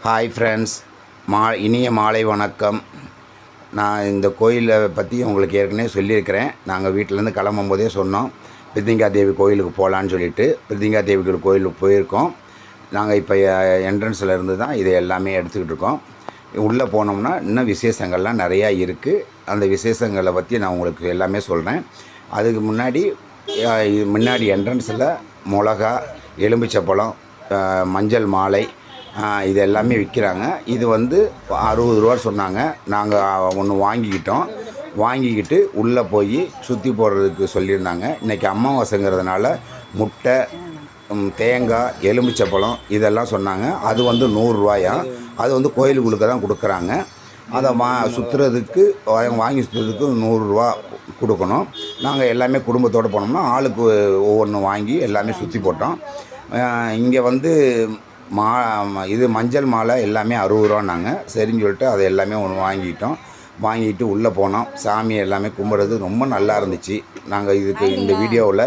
Hi friends, இனிய மாலை வணக்கம். நான் இந்த கோயிலை பற்றி உங்களுக்கு ஏற்கனவே சொல்லியிருக்கிறேன். நாங்கள் வீட்டிலேருந்து கிளம்பும்போதே சொன்னோம், பிரித்திங்கா தேவி கோயிலுக்கு போகலான்னு சொல்லிவிட்டு பிரித்திங்கா தேவி கோயிலுக்கு போயிருக்கோம். நாங்கள் இப்போ என்ட்ரன்ஸில் இருந்து தான் இதை எல்லாமே எடுத்துக்கிட்டு இருக்கோம். உள்ளே போனோம்னா இன்னும் விசேஷங்கள்லாம் நிறையா இருக்குது. அந்த விசேஷங்களை பற்றி நான் உங்களுக்கு எல்லாமே சொல்கிறேன். அதுக்கு முன்னாடி என்ட்ரன்ஸில் மிளகா, எலுமிச்சப்பழம், மஞ்சள் மாலை இது எல்லாமே விற்கிறாங்க. இது வந்து 60 ரூபா சொன்னாங்க. நாங்கள் ஒன்று வாங்கிக்கிட்டு உள்ளே போய் சுற்றி போடுறதுக்கு சொல்லியிருந்தாங்க. இன்றைக்கி அமாவாசைங்கிறதுனால முட்டை, தேங்காய், எலுமிச்சப்பழம் இதெல்லாம் சொன்னாங்க. அது வந்து 100 ரூபாயா. அது வந்து கோயிலுக்குள்ளுக்கு தான் கொடுக்குறாங்க. அதை சுற்றுறதுக்கு வாங்கி சுற்றுறதுக்கு 100 ரூபா கொடுக்கணும். நாங்கள் எல்லாமே குடும்பத்தோடு போனோம்னா ஆளுக்கு ஒவ்வொன்று வாங்கி எல்லாமே சுற்றி போட்டோம். இங்கே வந்து இது மஞ்சள் மாலை எல்லாமே 60 ரூபான்னாங்க. சரின்னு சொல்லிட்டு அதை எல்லாமே ஒன்று வாங்கிட்டு உள்ளே போனோம். சாமி எல்லாமே கும்பிட்றது ரொம்ப நல்லா இருந்துச்சு. நாங்கள் இந்த வீடியோவில்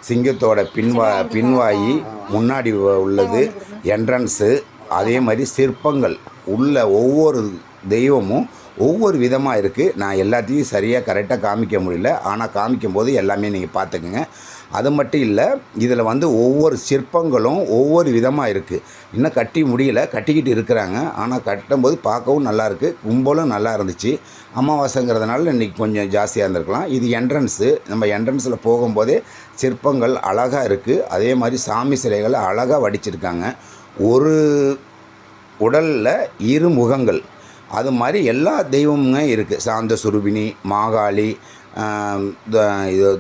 சிங்கத்தோட பின்வாயி முன்னாடி உள்ளது என்ட்ரன்ஸு, அதே மாதிரி சிற்பங்கள் உள்ள ஒவ்வொரு தெய்வமும் ஒவ்வொரு விதமாக இருக்குது. நான் எல்லாத்தையும் சரியாக கரெக்டாக காமிக்க முடியல, ஆனால் காமிக்கும்போது எல்லாமே நீங்கள் பார்த்துக்குங்க. அது மட்டும் இல்லை, இதில் வந்து ஒவ்வொரு சிற்பங்களும் ஒவ்வொரு விதமாக இருக்குது. இன்னும் கட்டி முடியல, கட்டிக்கிட்டு இருக்கிறாங்க. ஆனால் கட்டும்போது பார்க்கவும் நல்லாயிருக்கு, கும்பலும் நல்லா இருந்துச்சு. அமாவாசைங்கிறதுனால இன்றைக்கி கொஞ்சம் ஜாஸ்தியாக இருந்திருக்கலாம். இது என்ட்ரன்ஸு. நம்ம என்ட்ரன்ஸில் போகும்போதே சிற்பங்கள் அழகாக இருக்குது. அதே மாதிரி சாமி சிலைகளை அழகாக வடிச்சிருக்காங்க. ஒரு உடலில் 2 முகங்கள், அது மாதிரி எல்லா தெய்வமுங்க இருக்குது. சாந்த சுரூபிணி, மாகாளி,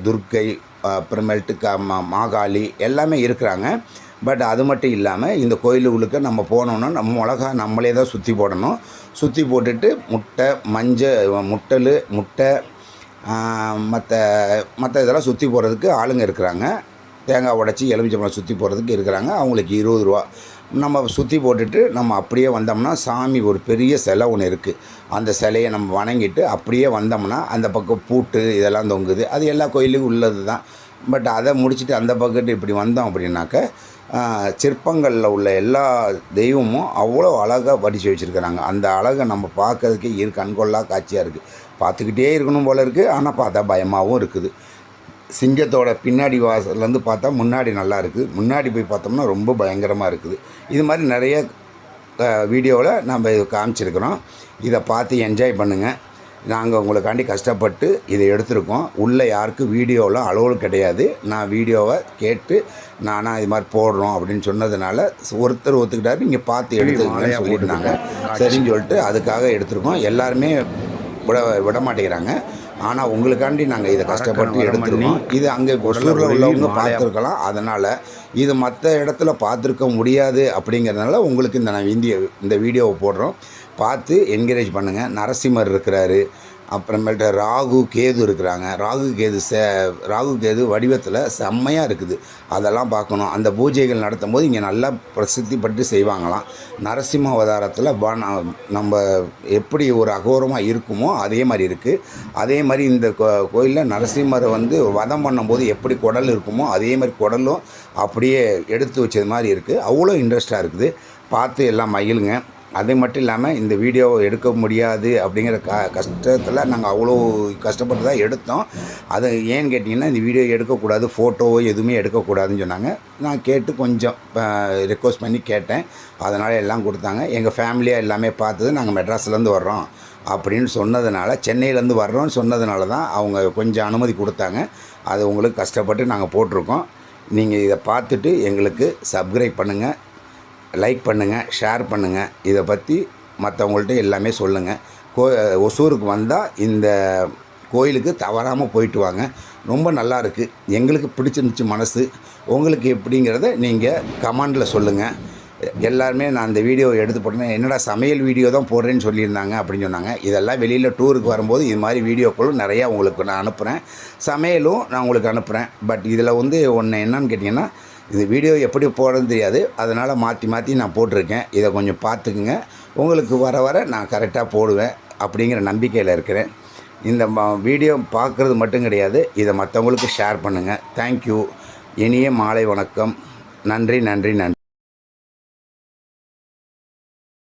துர்க்கை, அப்புறமேட்டுக்கு மாகாளி எல்லாமே இருக்கிறாங்க. பட் அது மட்டும் இல்லாமல் இந்த கோயிலுக்கு நம்ம போனோன்னா நம்ம மிளகா நம்மளே தான் சுற்றி போடணும். சுற்றி போட்டுட்டு முட்டை மற்ற இதெல்லாம் சுற்றி போடுறதுக்கு ஆளுங்க இருக்கிறாங்க. தேங்காய் உடைச்சி எலுமிச்சம்பழம் சுற்றி போடுறதுக்கு இருக்கிறாங்க. அவங்களுக்கு 20 ரூபா. நம்ம சுற்றி போட்டுட்டு நம்ம அப்படியே வந்தோம்னா சாமி ஒரு பெரிய சிலை ஒன்று இருக்குது. அந்த சிலையை நம்ம வணங்கிட்டு அப்படியே வந்தோம்னா அந்த பக்கம் பூட்டு இதெல்லாம் தொங்குது. அது எல்லா கோயிலுக்கும் உள்ளது தான். பட் அதை முடிச்சுட்டு அந்த பக்கத்து இப்படி வந்தோம் அப்படின்னாக்க சிற்பங்களில் உள்ள எல்லா தெய்வமும் அவ்வளோ அழகாக வடித்து வச்சுருக்கிறாங்க. அந்த அழகை நம்ம பார்க்கறதுக்கே கண்கொள்ளா காட்சியாக இருக்குது. பார்த்துக்கிட்டே இருக்கணும் போல் இருக்குது. ஆனால் பார்த்தா பயமாகவும் இருக்குது. சிங்கத்தோட பின்னாடி வாசல்லேருந்து பார்த்தா முன்னாடி நல்லா இருக்குது. முன்னாடி போய் பார்த்தோம்னா ரொம்ப பயங்கரமாக இருக்குது. இது மாதிரி நிறைய வீடியோவில் நம்ம இது காமிச்சிருக்கிறோம். இதை பார்த்து என்ஜாய் பண்ணுங்கள். நாங்கள் உங்களுக்காண்டி கஷ்டப்பட்டு இதை எடுத்திருக்கோம். உள்ளே யாருக்கும் வீடியோவில் அலோவல் கிடையாது. நான் வீடியோவை கேட்டு நானாக இது மாதிரி போடுறோம் அப்படின்னு சொன்னதுனால ஒருத்தர் ஒத்துக்கிட்டாரு, இங்கே பார்த்து எடுத்துக்கங்கன்னு சொல்லியிருந்தாங்க. சரின்னு சொல்லிட்டு அதுக்காக எடுத்திருக்கோம். எல்லாருமே விட மாட்டேங்கிறாங்க. ஆனால் உங்களுக்காண்டி நாங்கள் இதை கஷ்டப்பட்டு எடுத்துருக்கோம். இது அங்கே ஒசூரில் உள்ளவங்க பார்த்துருக்கலாம். அதனால் இது மற்ற இடத்துல பார்த்துருக்க முடியாது. அப்படிங்கிறதுனால உங்களுக்கு இந்த வீடியோவை போடுறோம். பார்த்து என்கரேஜ் பண்ணுங்கள். நரசிம்மர் இருக்கிறாரு, அப்புறமேட்டு ராகு கேது இருக்கிறாங்க. ராகு கேது வடிவத்தில் செம்மையாக இருக்குது. அதெல்லாம் பார்க்கணும். அந்த பூஜைகள் நடத்தும் போது இங்கே நல்லா பிரசித்தி பட்டு செய்வாங்களாம். நரசிம்ம அவதாரத்தில் நம்ம எப்படி ஒரு அகோரமாக இருக்குமோ அதே மாதிரி இருக்குது. அதே மாதிரி இந்த கோயிலில் நரசிம்மரை வந்து வதம் பண்ணும்போது எப்படி குடல் இருக்குமோ அதே மாதிரி குடலும் அப்படியே எடுத்து வச்சது மாதிரி இருக்குது. அவ்வளோ இன்ட்ரெஸ்ட்டாக இருக்குது. பார்த்து எல்லாம் மகிழுங்க. அது மட்டும் இல்லாமல் இந்த வீடியோவை எடுக்க முடியாது அப்படிங்கிற கஷ்டத்தில் நாங்கள் அவ்வளோ கஷ்டப்பட்டு தான் எடுத்தோம். அது ஏன்னு கேட்டிங்கன்னா, இந்த வீடியோ எடுக்கக்கூடாது, ஃபோட்டோவோ எதுவுமே எடுக்கக்கூடாதுன்னு சொன்னாங்க. நான் கேட்டு கொஞ்சம் ரெக்வஸ்ட் பண்ணி கேட்டேன். அதனால் எல்லாம் கொடுத்தாங்க. எங்கள் ஃபேமிலியாக எல்லாமே பார்த்தது நாங்கள் மெட்ராஸ்லேருந்து வர்றோம் அப்படின்னு சொன்னதுனால, சென்னையிலேருந்து வர்றோம்னு சொன்னதுனால தான் அவங்க கொஞ்சம் அனுமதி கொடுத்தாங்க. அது உங்களுக்கு கஷ்டப்பட்டு நாங்கள் போட்டிருக்கோம். நீங்கள் இதை பார்த்துட்டு எங்களுக்கு சப்ஸ்கிரைப் பண்ணுங்கள், லைக் பண்ணுங்கள், ஷேர் பண்ணுங்கள். இதை பற்றி மற்றவங்கள்ட்ட எல்லாமே சொல்லுங்கள். ஒசூருக்கு வந்தால் இந்த கோயிலுக்கு தவறாமல் போயிட்டு வாங்க. ரொம்ப நல்லா இருக்குது. எங்களுக்கு பிடிச்சிருந்துச்சு மனசு. உங்களுக்கு எப்படிங்கிறத நீங்கள் கமெண்டில் சொல்லுங்கள். எல்லாருமே நான் இந்த வீடியோவை எடுத்து போட்டேன்னா என்னடா சமையல் வீடியோ தான் போடுறேன்னு சொல்லியிருந்தாங்க அப்படின்னு சொன்னாங்க. இதெல்லாம் வெளியில் டூருக்கு வரும்போது இது மாதிரி வீடியோக்களும் நிறையா உங்களுக்கு நான் அனுப்புகிறேன். சமையலும் நான் உங்களுக்கு அனுப்புகிறேன். பட் இதில் வந்து ஒன்று என்னன்னு கேட்டிங்கன்னா, இந்த வீடியோ எப்படி போடுறதுன்னு தெரியாது. அதனால் மாற்றி நான் போட்டிருக்கேன். இதை கொஞ்சம் பார்த்துக்குங்க. உங்களுக்கு வர நான் கரெக்டாக போடுவேன் அப்படிங்கிற நம்பிக்கையில் இருக்கிறேன். இந்த வீடியோ பார்க்குறது மட்டும் கிடையாது, இதை மற்றவங்களுக்கு ஷேர் பண்ணுங்கள். தேங்க்யூ. இனிய மாலை வணக்கம். நன்றி.